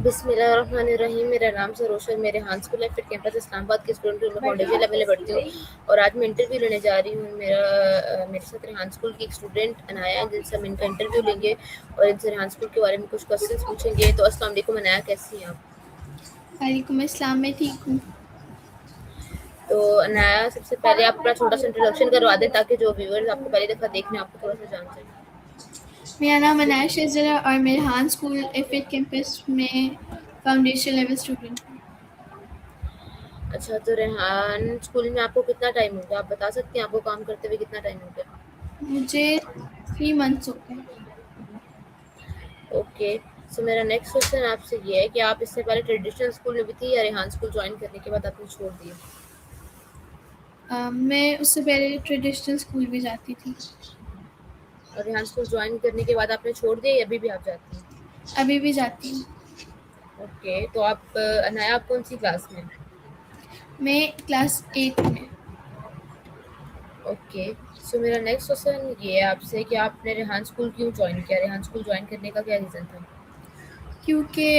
बिस्मिल्लाहिर्रहमानिर्रहीम। मेरा नाम सरोश है। मैं Rehan school aphid campus Islamabad के स्टूडेंट हूँ। मैं फाउंडेशन लेवल में पढ़ती हूँ और आज मैं इंटरव्यू लेने जा रही हूँ। मेरे साथ रेहान स्कूल की एक स्टूडेंट अनाया है, जिनसे हम इनका इंटरव्यू लेंगे और इनसे रेहान स्कूल के बारे में कुछ क्वेश्चंस पूछेंगे। तो अस्सलाम वालेकुम अनाया, कैसी हैं आप? वालेकुम अस्सलाम, मैं ठीक हूँ। तो अनाया, सबसे पहले आप अपना छोटा सा इंट्रोडक्शन करवा दें ताकि जो व्यूअर्स आपको पहली दफ़ा देख रहे हैं आपको थोड़ा सा जान सकें। मेरा नाम अनाया शेज़रा और मैं रेहान स्कूल एफिड कैंपस में फाउंडेशन लेवल स्टूडेंट हूँ। अच्छा, तो रेहान स्कूल में आपको कितना टाइम हो गया? आप बता सकती हैं आपको काम करते हुए कितना टाइम हो गया? मुझे 3 मंथ्स हो गए। ओके। सो मेरा नेक्स्ट क्वेश्चन आपसे ये है कि आप इससे पहले ट्रेडिशनल स्कूल में भी थी या रेहान स्कूल ज्वाइन करने के बाद आपने छोड़ दिया? मैं उससे पहले ट्रेडिशनल स्कूल भी जाती थी। और रेहान स्कूल ज्वाइन करने के बाद आपने छोड़ दिया या अभी भी आप जाती हैं? अभी भी जाती हूँ। ओके, तो आप अनाया, आप कौन सी क्लास में? मैं क्लास 8 में। ओके। सो मेरा नेक्स्ट क्वेश्चन ये है आपसे कि आपने रेहान स्कूल क्यों ज्वाइन किया? रेहान स्कूल ज्वाइन करने का क्या रीज़न था? क्योंकि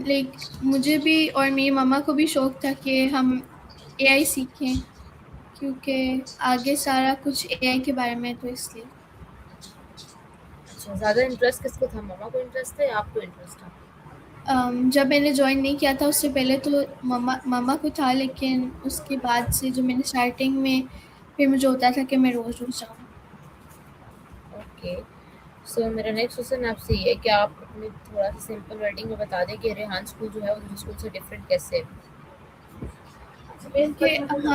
लाइक मुझे भी और मेरी मम्मा को भी शौक था कि हम एआई सीखें, क्योंकि आगे सारा कुछ एआई के बारे में है, तो इसलिए। अच्छा, ज़्यादा इंटरेस्ट किसको था? मम्मा को इंटरेस्ट था या आपको इंटरेस्ट था? जब मैंने जॉइन नहीं किया था उससे पहले तो मम्मा मम्मा को था, लेकिन उसके बाद से जो मैंने स्टार्टिंग में फिर मुझे होता था कि मैं रोज़-रोज़ जाऊँ। ओके। सो मेरा नेक्स्ट क्वेश्चन आपसे ये है कि आप अपनी थोड़ा सा सिंपल वर्डिंग में बता दें कि रेहान स्कूल जो है वो दूसरे स्कूल से डिफरेंट कैसे है? क्योंकि हम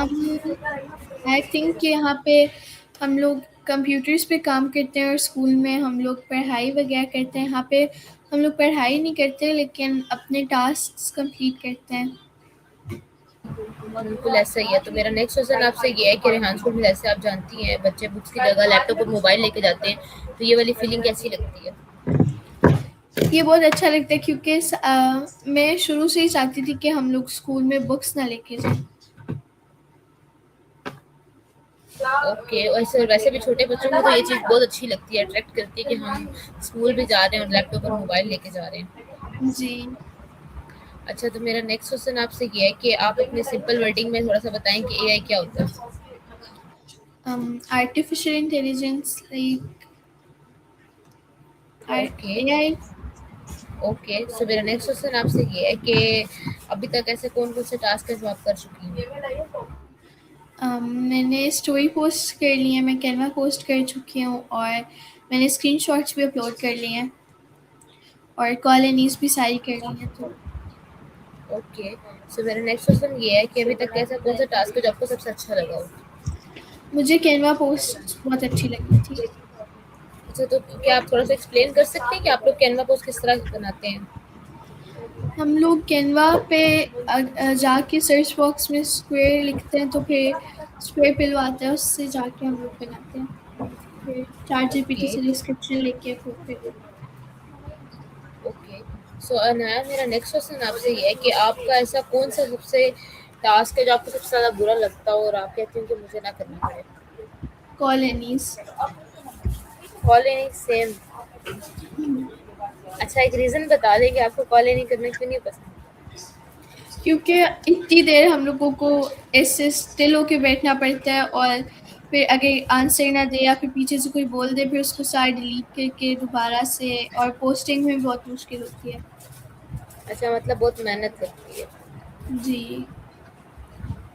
आई थिंक कि यहाँ पे हम लोग कंप्यूटर्स पे काम करते हैं और स्कूल में हम लोग पढ़ाई वगैरह करते हैं। यहाँ पे हम लोग पढ़ाई नहीं करते, लेकिन अपने टास्क्स कंप्लीट करते हैं। बिल्कुल ऐसा ही है। तो मेरा नेक्स्ट क्वेश्चन आपसे ये है कि रेहान स्कूल में जैसे आप जानती हैं बच्चे बुक्स की जगह लैपटॉप और मोबाइल लेके जाते हैं, तो ये वाली फीलिंग कैसी लगती है? ये बहुत अच्छा लगता है क्योंकि मैं शुरू से ही चाहती थी कि हम लोग स्कूल में बुक्स ना लेके जाएँ। ओके। वैसे वैसे भी छोटे बच्चों को तो ये चीज़ बहुत अच्छी लगती है, अट्रैक्ट करती है कि हम स्कूल भी जा रहे हैं और लैपटॉप और मोबाइल लेके जा रहे हैं। जी। अच्छा, तो मेरा नेक्स्ट क्वेश्चन आपसे ये है कि आप अपने सिंपल वर्डिंग में थोड़ा सा बताएं कि एआई क्या होता है? Artificial intelligence like okay. AI. Okay. So मेरा नेक्स्ट क्वेश्चन आपसे ये है कि अभी तक ऐसे कौन कौन से टास्क हैं जो आप कर चुकी हैं? मैंने स्टोरी पोस्ट कर ली है, मैं कैनवा पोस्ट कर चुकी हूँ और मैंने स्क्रीनशॉट्स भी अपलोड कर लिए हैं और कॉलोनीज़ भी सारी कर ली हैं। तो ओके। सो मेरा नेक्स्ट क्वेश्चन ये है कि अभी तक ऐसा कौन सा टास्क है जो आपको सबसे अच्छा लगा हो? मुझे कैनवा पोस्ट बहुत अच्छी लगी थी। अच्छा, तो क्या आप थोड़ा सा एक्सप्लेन कर सकते हैं कि आप लोग कैनवा पोस्ट किस तरह बनाते हैं? हम लोग कैनवा पे जाके सर्च बॉक्स में स्क्वायर लिखते हैं, तो फिर स्क्वायर पिलव आता है, उससे जाके हम लोग बनाते हैं। फिर चैट जीपीटी ओके। से डिस्क्रिप्शन लेके फिर ओके। सो अनाया, मेरा नेक्स्ट क्वेश्चन आपसे ये है कि आपका ऐसा कौन सा सबसे टास्क है जो आपको सबसे ज़्यादा बुरा लगता हो और आप कहती हो कि मुझे ना करना पड़े? कॉलोनीज़। Calling same. अच्छा, एक रीज़न बता दें कि आपको कॉलिंग करना क्यों नहीं पसंद? क्योंकि इतनी देर हम लोगों को ऐसे स्टिल होके बैठना पड़ता है, और फिर अगर आंसर ना दे या फिर पीछे से कोई बोल दे, फिर उसको सारा डिलीट करके दोबारा से, और पोस्टिंग में बहुत मुश्किल होती है। अच्छा, मतलब बहुत मेहनत लगती है। जी।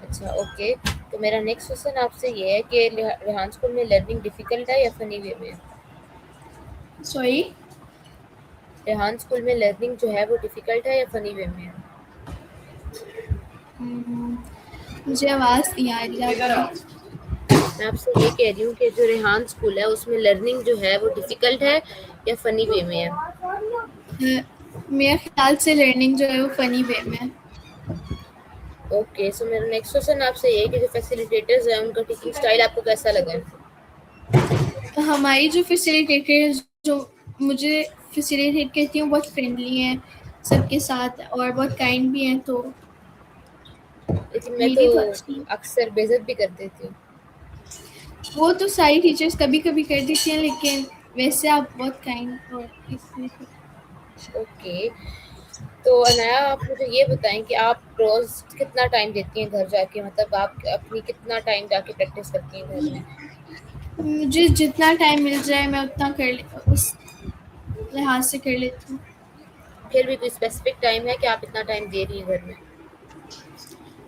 अच्छा, ओके। तो मेरा नेक्स्ट क्वेश्चन आपसे ये है कि रेहान स्कूल में लर्निंग डिफ़िकल्ट है या फ़नी वे में है? सॉरी। रेहान स्कूल में लर्निंग जो है वो डिफ़िकल्ट है या फ़नी वे में है? मुझे आवाज़ नहीं आ रही आपकी। मैं आपसे ये कह रही हूँ कि जो रेहान स्कूल है उसमें लर्निंग जो है वो डिफ़िकल्ट है या फ़नी वे में है? मेरे ख्याल से लर्निंग जो है वो फ़नी वे में है। ओके। सो मेरा नेक्स्ट क्वेश्चन आपसे ये है कि जो फैसिलिटेटर्स हैं उनका टीचिंग स्टाइल आपको कैसा लगा है? हमारी जो फैसिलिटेटर जो मुझे फैसिलिटेट करती हैं, वो बहुत फ्रेंडली हैं सबके साथ और बहुत काइंड भी हैं, तो लेकिन मैं तो मेरी तो अच्छी है। अक्सर बेइज़्ज़त भी कर देती हूँ। वो तो सारी टीचर्स कभी-कभी कर देती हैं, लेकिन वैसे आप बहुत काइंड और इसलिए फिर ओके। तो अनाया, आप मुझे ये बताएँ कि आप रोज़ कितना टाइम देती हैं घर जाके? मतलब आप अपनी कितना टाइम जाके प्रैक्टिस करती हैं घर में? मुझे जितना टाइम मिल जाए मैं उतना उस लिहाज से कर लेती हूँ। फिर भी कोई स्पेसिफिक टाइम है कि आप इतना टाइम दे रही हैं घर में?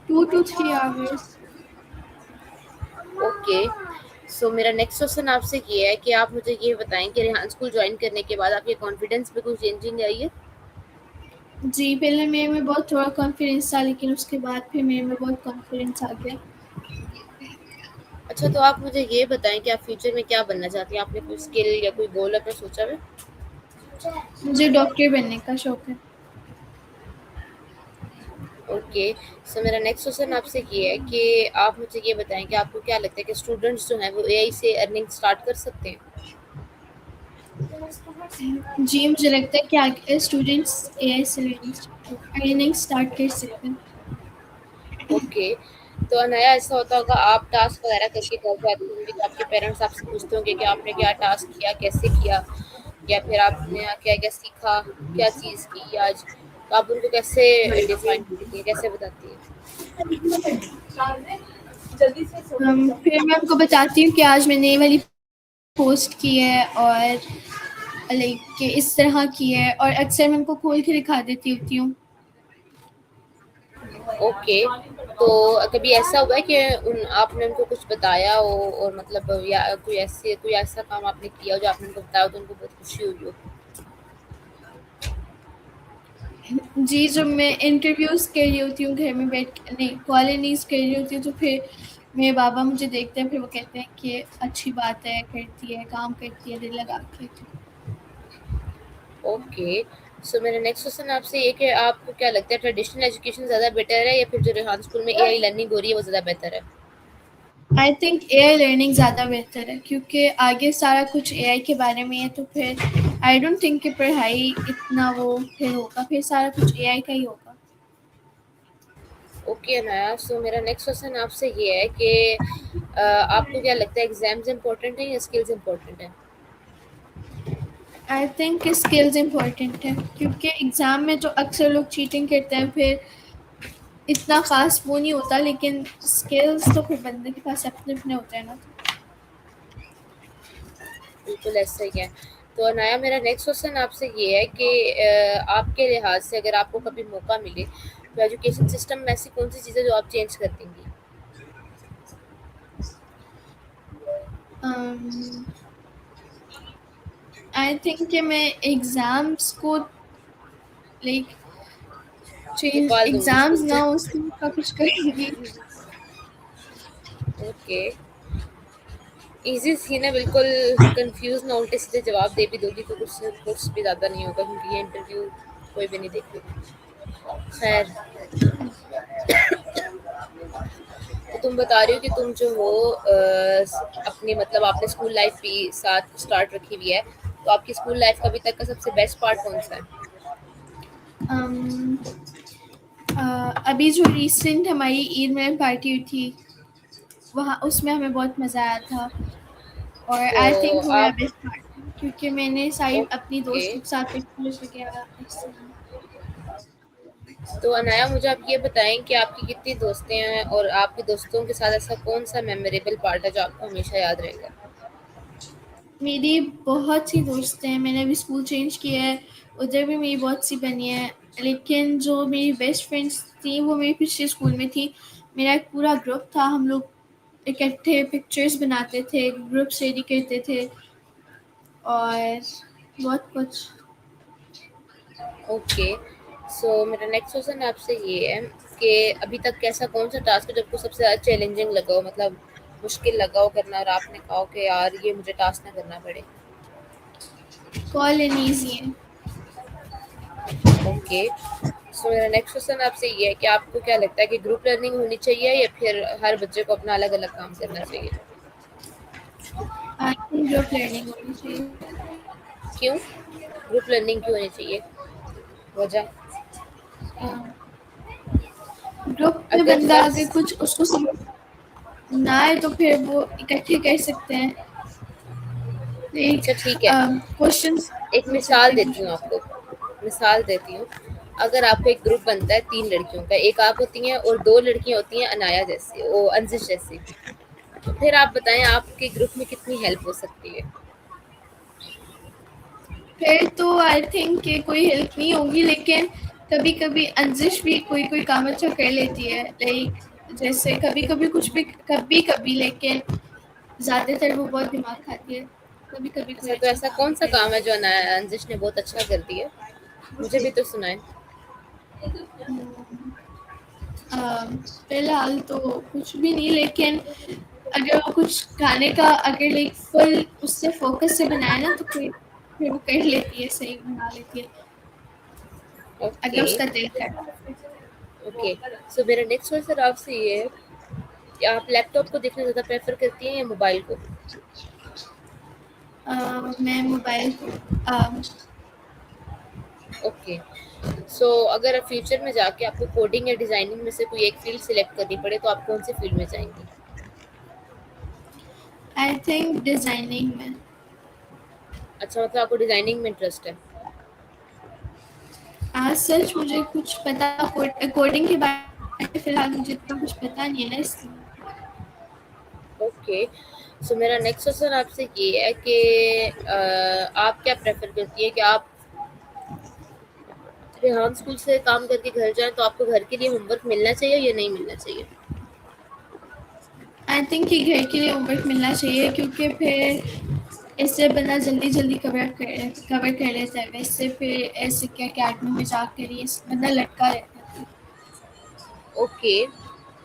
2 to 3 आवर्स। ओके। सो मेरा नेक्स्ट क्वेश्चन आपसे ये है कि आप मुझे ये बताएँ कि रेहान स्कूल जॉइन करने के बाद आपके कॉन्फिडेंस में कोई चेंजिंग आई है? जी, पहले मेरे में बहुत थोड़ा कॉन्फिडेंस था, लेकिन उसके बाद फिर मेरे में बहुत कॉन्फिडेंस आ गया। अच्छा, तो आप मुझे ये बताएँ कि आप फ्यूचर में क्या बनना चाहती हैं? आपने कोई स्किल या कोई गोल अपना सोचा है? मुझे डॉक्टर बनने का शौक है। ओके। सो मेरा नेक्स्ट क्वेश्चन आपसे ये है कि आप मुझे ये बताएँ कि आपको क्या लगता है कि स्टूडेंट्स जो हैं वो एआई से अर्निंग स्टार्ट कर सकते हैं? जी, मुझे लगता है कि आगे स्टूडेंट्स एआई से अर्निंग स्टार्ट कर सकते हैं। ओके। तो अनाया, ऐसा होता होगा आप टास्क वगैरह करके घर जाती होंगी तो आपके पेरेंट्स आपसे पूछते होंगे कि आपने क्या टास्क किया, कैसे किया? या फिर आपने क्या-क्या सीखा, क्या चीज़ की आज? तो आप उनको कैसे डिफाइन करती हैं, कैसे बताती हैं? फिर मैं आपको बताती हूँ कि आज मैंने ये वाली पोस्ट की है और लाइक कि इस तरह की है, और अक्सर मैं उनको खोल के दिखा देती होती हूँ। ओके। तो कभी ऐसा हुआ है कि आपने उनको कुछ बताया हो और मतलब या कोई ऐसा काम आपने किया हो जो आपने उनको बताया हो तो उनको बहुत खुशी हुई हो? जी, जब मैं इंटरव्यूज़ कर रही होती हूँ घर में बैठ के, नहीं कॉलोनीज़ कर रही होती हूँ, तो फिर मेरे बाबा मुझे देखते हैं, फिर वो कहते हैं कि अच्छी बात है, करती है, काम करती है दिल लगा के। ओके। सो मेरा नेक्स्ट क्वेश्चन आपसे ये कि आपको क्या लगता है ट्रेडिशनल एजुकेशन ज़्यादा बेटर है या फिर जो रेहान स्कूल में एआई लर्निंग हो रही है वो ज़्यादा बेहतर है? आई थिंक एआई लर्निंग ज़्यादा बेहतर है, क्योंकि आगे सारा कुछ एआई के बारे में है, तो फिर आई डोंट थिंक कि पढ़ाई इतना वो फिर होगा, फिर सारा कुछ एआई का ही होगा। ओके अनाया, सो मेरा नेक्स्ट क्वेश्चन आपसे ये है कि आपको क्या लगता है एग्ज़ाम्स इम्पोर्टेंट हैं या स्किल्स इम्पोर्टेंट हैं? आई थिंक स्किल्स इम्पोर्टेंट है, क्योंकि एग्ज़ाम में जो अक्सर लोग चीटिंग करते हैं, फिर इतना ख़ास वो नहीं होता, लेकिन स्किल्स तो फिर बंदे के पास अपने-अपने होते हैं ना। बिल्कुल ऐसा ही है। तो अनाया, मेरा नेक्स्ट क्वेश्चन आपसे ये है कि आपके लिहाज से अगर आपको कभी मौका मिले तो एजुकेशन सिस्टम में ऐसी कौन सी चीज़ें जो आप चेंज कर देंगी? आई थिंक कि मैं एग्ज़ाम्स को लाइक चेंज, निकाल दूँगी एग्ज़ाम्स स्कूल ना से। हो उसमें का कुछ करेंगी। ओके। ईज़ी थी ना बिल्कुल, कन्फ्यूज़ ना उल्टे-सीधे जवाब दे भी दोगी तो कुछ भी ज़्यादा नहीं होगा क्योंकि ये इंटरव्यू कोई भी नहीं देखेगा। खैर, तो तुम बता रही हो कि तुम जो हो अपनी मतलब आपने स्कूल लाइफ़ भी साथ स्टार्ट रखी हुई है। तो आपकी स्कूल लाइफ़ का अभी तक का सबसे बेस्ट पार्ट कौन-सा है? अम, अभी जो रिसेंट हमारी ईद में पार्टी हुई थी, वहाँ उसमें हमें बहुत मज़ा आया था, और तो आई थिंक वो मेरा आप बेस्ट पार्ट था, क्योंकि मैंने सारी अपनी ओके। दोस्तों के साथ पिक्चर्स वगैरह ऐसे। तो अनाया, मुझे आप ये बताएँ कि आपकी कितनी दोस्तें हैं और आपके दोस्तों के साथ ऐसा कौन-सा मेमोरेबल पार्ट है जो आपको हमेशा याद रहेगा? मेरी बहुत सी दोस्तें हैं, मैंने अभी स्कूल चेंज किया है, उधर भी मेरी बहुत सी बनी हैं, लेकिन जो मेरी बेस्ट फ्रेंड्स थी वो मेरे पिछले स्कूल में थी। मेरा एक पूरा ग्रुप था, हम लोग इकट्ठे पिक्चर्स बनाते थे, ग्रुप स्टडी करते थे और बहुत कुछ। ओके। सो मेरा नेक्स्ट क्वेश्चन आपसे ये है कि अभी तक ऐसा कौन-सा टास्क है जो आपको सबसे ज़्यादा चैलेंजिंग लगा हो, मतलब मुश्किल लगा हो करना और आपने कहा हो कि यार ये मुझे टास्क ना करना पड़े? कॉल इन ईज़ी है। ओके। सो मेरा नेक्स्ट क्वेश्चन आपसे ये है कि आपको क्या लगता है कि ग्रुप लर्निंग होनी चाहिए या फिर हर बच्चे को अपना अलग-अलग काम करना चाहिए? आई थिंक ग्रुप लर्निंग होनी चाहिए। क्यों? ग्रुप लर्निंग क्यों होनी चाहिए? वजह? अ, ग्रुप में अगर बंदा फर्ज़ अगर कुछ उसको समझ ना आए तो फिर वो इकट्ठे कर सकते हैं, एक अच्छा ठीक है। क्वेश्चंस एक पूछ मिसाल सकते हैं एक देती हूँ दूसरे से। आपको, मिसाल देती हूँ। अगर आपका एक ग्रुप बनता है 3 लड़कियों का, एक आप होती हैं और 2 लड़कियाँ होती हैं अनाया जैसी, वो अंजिश जैसी। तो फिर आप बताएँ आपके ग्रुप में कितनी हेल्प हो सकती है? फिर तो आई थिंक कि कोई हेल्प नहीं होगी, लेकिन कभी-कभी अंजिश भी कोई-कोई काम अच्छा कर लेती है। लाइक जैसे कभी-कभी कुछ भी कभी-कभी, लेकिन ज़्यादातर वो बहुत दिमाग खाती है। कभी-कभी कोई अच्छा, तो अच्छा ऐसा काम भी कौन-सा कर काम है लेती जो अंजिश ने बहुत अच्छा कर दिया? मुझे भी तो सुनाएँ। है। फिलहाल तो कुछ भी नहीं, लेकिन अगर वो कुछ खाने का अगर लाइक फुल उससे फ़ोकस से बनाए ना, तो फिर वो कर लेती है, सही बना लेती है, अगर ओके, उसका दिल करे। ओके। सो मेरा नेक्स्ट क्वेश्चन आपसे ये है कि आप लैपटॉप को देखना ज़्यादा प्रेफ़र करती हैं या मोबाइल को? मैं मोबाइल को ओके। सो अगर फ्यूचर में जाके आपको कोडिंग या डिज़ाइनिंग में से कोई एक फ़ील्ड सिलेक्ट करनी पड़े, तो आप कौन-सी फ़ील्ड में जाएँगी? आई थिंक डिज़ाइनिंग में। अच्छा, मतलब आपको डिज़ाइनिंग में इंटरेस्ट है। आज सच मुझे कुछ पता कोडिंग के बारे में फ़िलहाल मुझे इतना कुछ पता नहीं है ना, इसलिए। ओके। सो मेरा नेक्स्ट क्वेश्चन आपसे ये है कि आप क्या प्रेफ़र करती हैं कि आप रेहान स्कूल से काम करके घर जाएँ, तो आपको घर के लिए होमवर्क मिलना चाहिए या नहीं मिलना चाहिए? आई थिंक कि घर के लिए होमवर्क मिलना चाहिए, क्योंकि फिर इससे बंदा जल्दी-जल्दी कवर कर लेता है। वैसे फिर ऐसे क्या अकेडमी में जाकर ही बंदा लटका रहता है। ओके।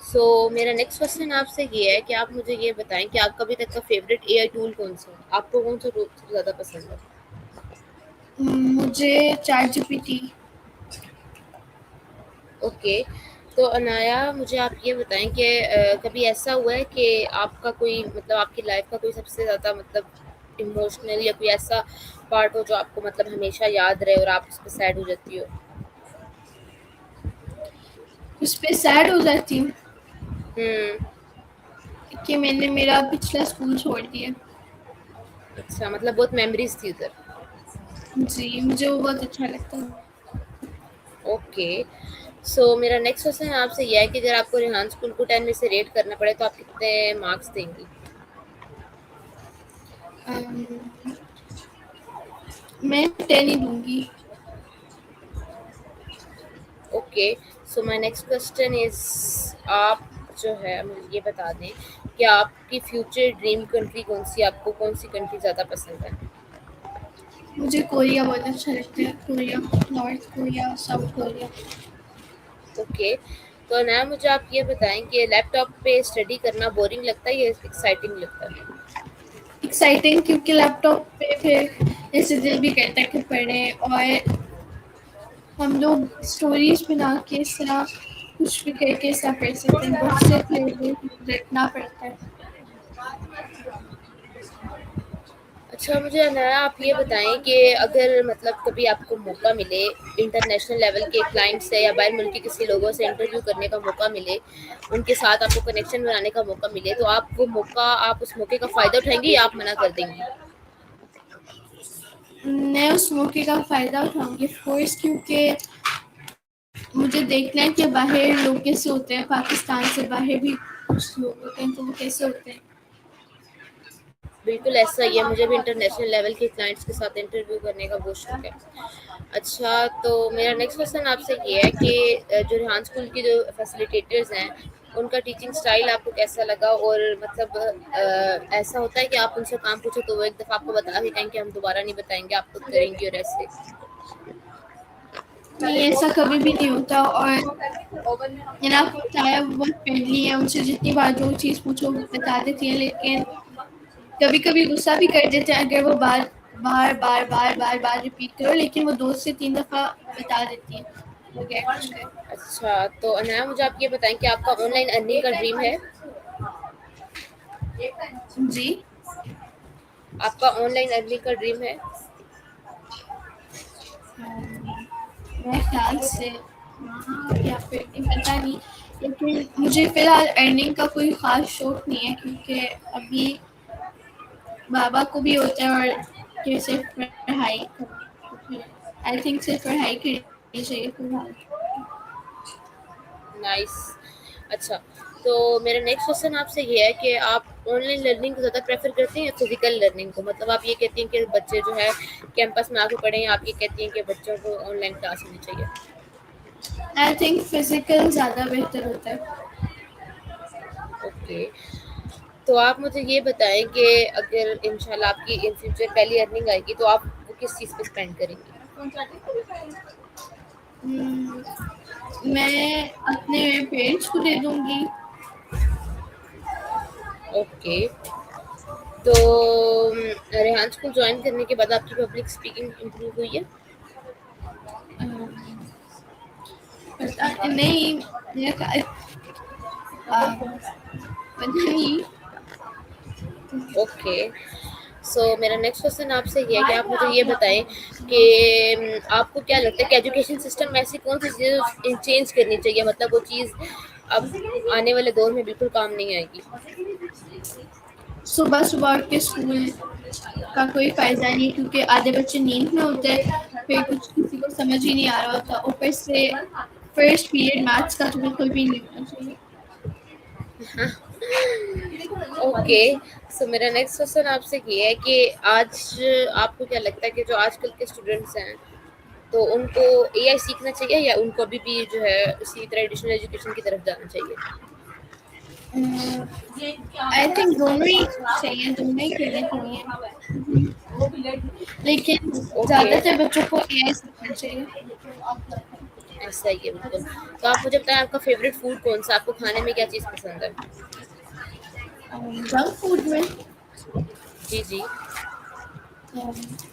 सो मेरा नेक्स्ट क्वेश्चन आपसे ये है कि आप मुझे ये बताएँ कि आपका अभी तक का फ़ेवरेट एआई टूल कौन-सा है? आपको कौन-सा टूल सबसे ज़्यादा पसंद है? मुझे चैटजीपीटी। ओके। तो अनाया मुझे आप ये बताएँ कि कभी ऐसा हुआ है कि आपका कोई मतलब आपकी लाइफ़ का कोई सबसे ज़्यादा मतलब इमोशनल या कोई ऐसा पार्ट हो जो आपको मतलब हमेशा याद रहे और आप उस पे सैड हो जाती हो? उस पे सैड हो जाती हूँ हुँ। कि मैंने मेरा पिछला स्कूल छोड़ दिया। अच्छा, मतलब बहुत मेमोरीज़ थी उधर। जी, मुझे वो बहुत अच्छा लगता है। ओके। सो मेरा नेक्स्ट क्वेश्चन आपसे ये है कि अगर आपको रेहान स्कूल को 10 में से रेट करना पड़े तो आप कितने मार्क्स देंगी? अम, मैं 10 ही दूँगी। Okay. So my next question is आप जो है मुझे ये बता दें कि आपकी फ्यूचर ड्रीम कंट्री कौन-सी है? आपको कौन-सी कंट्री ज़्यादा पसंद है? मुझे कोरिया बहुत अच्छा लगता है, Korea, north Korea, south Korea. Okay. तो अनाया मुझे आप ये बताएँ कि लैपटॉप पे स्टडी करना बोरिंग लगता है या एक्साइटिंग लगता है? एक्साइटिंग, क्योंकि लैपटॉप पे फिर ऐसे दिल भी करता है कि पढ़ें, और हम लोग स्टोरीज बना के इस तरह कुछ भी करके इस तरह पढ़ सकते हैं। बुक से फिर रटना पड़ता है। अच्छा, मुझे अनाया आप ये बताएँ कि अगर मतलब कभी आपको मौका मिले इंटरनेशनल लेवल के क्लाइंट से या बाहर मुल्क के किसी लोगों से इंटरव्यू करने का मौका मिले, उनके साथ आपको कनेक्शन बनाने का मौका मिले, तो आप उस मौके का फ़ायदा उठाएँगी या आप मना कर देंगी? मैं उस मौके का फ़ायदा उठाऊँगी ऑफ कोर्स, क्योंकि मुझे देखना है कि बाहर लोग कैसे होते हैं, पाकिस्तान से बाहर भी कुछ लोग होते हैं, तो वो कैसे होते हैं। बिल्कुल ऐसा ही है, मुझे भी इंटरनेशनल लेवल के क्लाइंट्स के साथ इंटरव्यू करने का बहुत शौक है। अच्छा, तो मेरा नेक्स्ट क्वेश्चन आपसे ये है कि जो रेहान स्कूल के जो फैसिलिटेटर्स हैं, उनका टीचिंग स्टाइल आपको कैसा लगा? और मतलब ऐसा होता है कि आप उनसे काम पूछो तो वो एक दफ़ा आपको बता के कहें कि हम दोबारा नहीं बताएँगे, आप खुद करेंगी और ऐसे? नहीं, ऐसा कभी भी नहीं होता, और मैंने आपको बताया वो बहुत फ्रेंडली है, उनसे जितनी बार जो चीज़ पूछो वो बता देती है, लेकिन कभी-कभी गुस्सा भी कर देते हैं अगर वो बार-बार रिपीट करो, लेकिन वो 2 से 3 दफ़ा बता देती हैं, बगैर कुछ कहे। अच्छा, तो अनाया मुझे आप ये बताएँ कि आपका ऑनलाइन अर्निंग का ड्रीम है? जी। आपका ऑनलाइन अर्निंग का ड्रीम है? मेरे ख़्याल से हाँ, या फिर नहीं, पता नहीं, लेकिन मुझे फ़िलहाल अर्निंग का कोई ख़ास शौक नहीं है, क्योंकि अभी बाबा को भी होता है, और कि सिर्फ़ पढ़ाई करो, तो फिर आई थिंक सिर्फ़ पढ़ाई करें। नहीं चाहिए फिलहाल। नाइस। अच्छा, तो मेरा नेक्स्ट क्वेश्चन आपसे ये है कि आप ऑनलाइन लर्निंग को ज़्यादा प्रेफ़र करते हैं या फिज़िकल लर्निंग को? मतलब आप ये कहती हैं कि बच्चे जो है कैंपस में आके पढ़ें, आप ये कहती हैं कि बच्चों को ऑनलाइन क्लास होनी चाहिए? आई थिंक फिज़िकल ज़्यादा बेहतर होता है। ओके। तो आप मुझे ये बताएँ कि अगर इंशाल्लाह आपकी इन फ्यूचर पहली अर्निंग आएगी तो आप वो किस चीज़ पे स्पेंड करेंगी? हुँ, मैं अपने पेरेंट्स को दे दूँगी। ओके। तो रेहान स्कूल जॉइन करने के बाद आपकी पब्लिक स्पीकिंग इम्प्रूव हुई है? पता नहीं, मेरा पता नहीं। ओके। सो मेरा नेक्स्ट क्वेश्चन आपसे ये है कि आप मुझे ये बताएँ कि आपको क्या लगता है कि एजुकेशन सिस्टम में ऐसी कौन-सी चीज़ें चेंज करनी चाहिए? मतलब वो चीज़ अब आने वाले दौर में बिल्कुल काम नहीं आएगी। सुबह-सुबह उठ के स्कूल का कोई फ़ायदा नहीं क्योंकि आधे बच्चे नींद में होते हैं, फिर कुछ किसी को समझ ही नहीं आ रहा होता। ऊपर से फर्स्ट पीरियड मैथ्स का तो बिल्कुल भी नहीं होना चाहिए। ओके। सो मेरा नेक्स्ट क्वेश्चन आपसे ये है कि आज आपको क्या लगता है कि जो आजकल के स्टूडेंट्स हैं, तो उनको एआई सीखना चाहिए या उनको अभी भी जो है उसी ट्रेडिशनल एजुकेशन की तरफ जाना चाहिए? आई थिंक दोनों ही चाहिए, दोनों ही करने चाहिए। लेकिन ओके, ज़्यादातर बच्चों को एआई सीखना चाहिए। ऐसा ही है बिल्कुल। तो आप मुझे बताएँ आपका फ़ेवरेट फूड कौन-सा? आपको खाने में क्या चीज़ पसंद है? जंक फूड में जी, जी।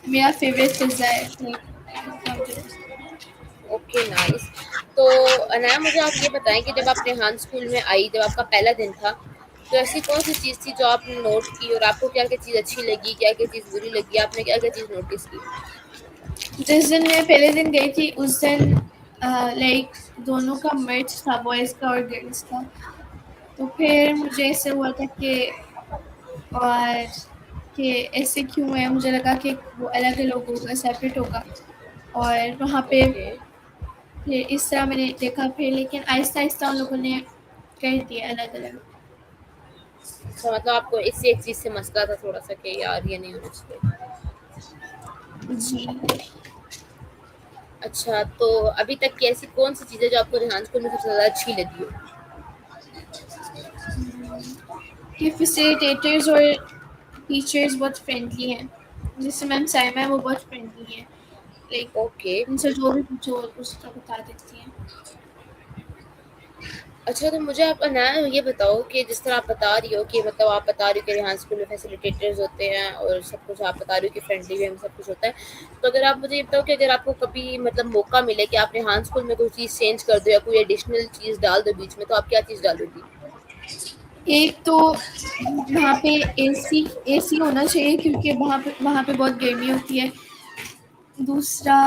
मेरा फेवरेट पिज़्ज़ा है। Like okay, nice. तो अनाया मुझे आप ये बताएँ कि जब आप रेहान स्कूल में आई, जब आपका पहला दिन था, तो ऐसी कौन-सी चीज़ थी जो आपने नोट की और आपको क्या-क्या चीज़ अच्छी लगी, क्या-क्या चीज़ बुरी लगी? आपने क्या-क्या चीज़ नोटिस की? जिस दिन मैं पहले दिन गई थी उस दिन लाइक दोनों का मिक्स था, बॉयज़ का और गर्ल्स का। तो फिर मुझे ऐसे हुआ था और कि ऐसे क्यों है, मुझे लगा कि वो अलग-अलग होगा, सेपरेट होगा और वहाँ पे ओके। फिर इस तरह मैंने देखा फिर लेकिन आहिस्ता-आहिस्ता उन लोगों ने कर दिया अलग-अलग। अच्छा, मतलब आपको इसी एक चीज़ से मसला था थोड़ा-सा कि यार ये नहीं होना चाहिए। जी। अच्छा, तो अभी तक की ऐसी कौन-सी चीज़ है जो आपको रेहान स्कूल में सबसे ज़्यादा अच्छी लगी हो? ये फैसिलिटेटर्स और टीचर्स बहुत फ्रेंडली हैं। जैसे मैम साइमा है वो बहुत फ्रेंडली है। Like okay. उनसे जो भी पूछो उसका बता देती हैं। अच्छा, तो मुझे आप अनाया ये बताओ कि जिस तरह आप बता रही हो कि मतलब आप बता रही हो कि रेहान स्कूल में फैसिलिटेटर्स होते हैं और सब कुछ आप बता रही हो कि फ्रेंडली वे में सब कुछ होता है। तो अगर आप मुझे ये बताओ कि अगर आपको कभी मतलब मौका मिले कि आप रेहान स्कूल में कोई चीज़ चेंज कर दो या कोई एडिशनल चीज़ डाल दो बीच में, तो आप क्या चीज़ डालोगी? एक तो वहाँ पे एसी होना चाहिए क्योंकि वहाँ पे बहुत गर्मी होती है। दूसरा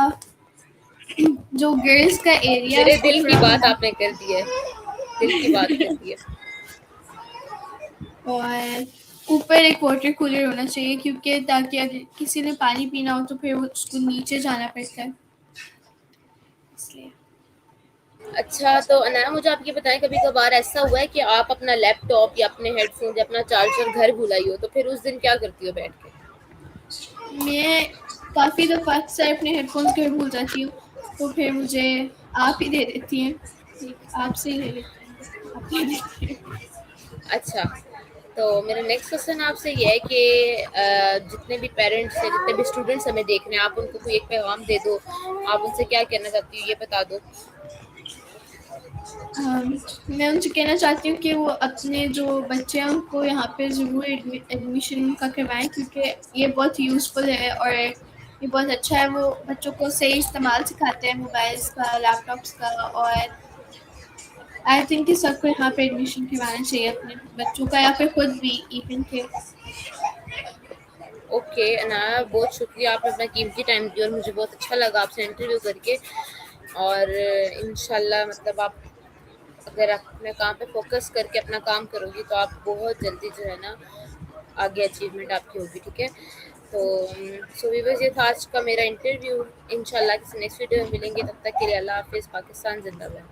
जो गर्ल्स का एरिया है मेरे उसको दिल की थोड़ा बात आपने कर दी है, दिल की बात कर दी है। और ऊपर एक वाटर कूलर होना चाहिए क्योंकि ताकि अगर किसी ने पानी पीना हो तो फिर वो उसको नीचे जाना पड़ता है, इसलिए। अच्छा, तो अनाया मुझे आप ये बताएँ कभी-कभार ऐसा हुआ है कि आप अपना लैपटॉप या अपने हेडफ़ोन या अपना चार्जर घर भूल आई हो, तो फिर उस दिन क्या करती हो बैठ के? मैं काफ़ी दफ़ा अक्सर अपने हेडफ़ोन्स घर भूल जाती हूँ, तो फिर मुझे आप ही दे देती हैं। ठीक, आपसे ही ले लेती हूँ, आप दे देती हैं। अच्छा, तो मेरा नेक्स्ट क्वेश्चन आपसे ये है कि जितने भी पेरेंट्स हैं, जितने भी स्टूडेंट्स हमें देख रहे हैं, आप उनको कोई एक पैगाम दे दो, आप उनसे क्या कहना चाहती हो ये बता दो? मैं उनसे कहना चाहती हूँ कि वो अपने जो बच्चे हैं उनको यहाँ पे ज़रूर एडमिशन का करवाएँ क्योंकि ये बहुत यूज़फुल है और ये बहुत अच्छा है। वो बच्चों को सही इस्तेमाल सिखाते हैं मोबाइल्स का, लैपटॉप्स का और आई थिंक कि सबको यहाँ पे एडमिशन करवाना चाहिए अपने बच्चों का या फिर खुद भी इवन के। ओके, अनाया बहुत शुक्रिया आपने अपना कीमती टाइम दिया और मुझे बहुत अच्छा लगा आपसे इंटरव्यू करके और इंशाल्लाह मतलब आप अगर आप अपने काम पे फ़ोकस करके अपना काम करोगी तो आप बहुत जल्दी जो है ना आगे अचीवमेंट आपकी होगी, ठीक है? तो सो व्यूअर्स, ये था आज का मेरा इंटरव्यू। इंशाल्लाह किसी नेक्स्ट वीडियो में मिलेंगे, तब तक के लिए अल्लाह हाफ़िज़। पाकिस्तान ज़िंदाबाद।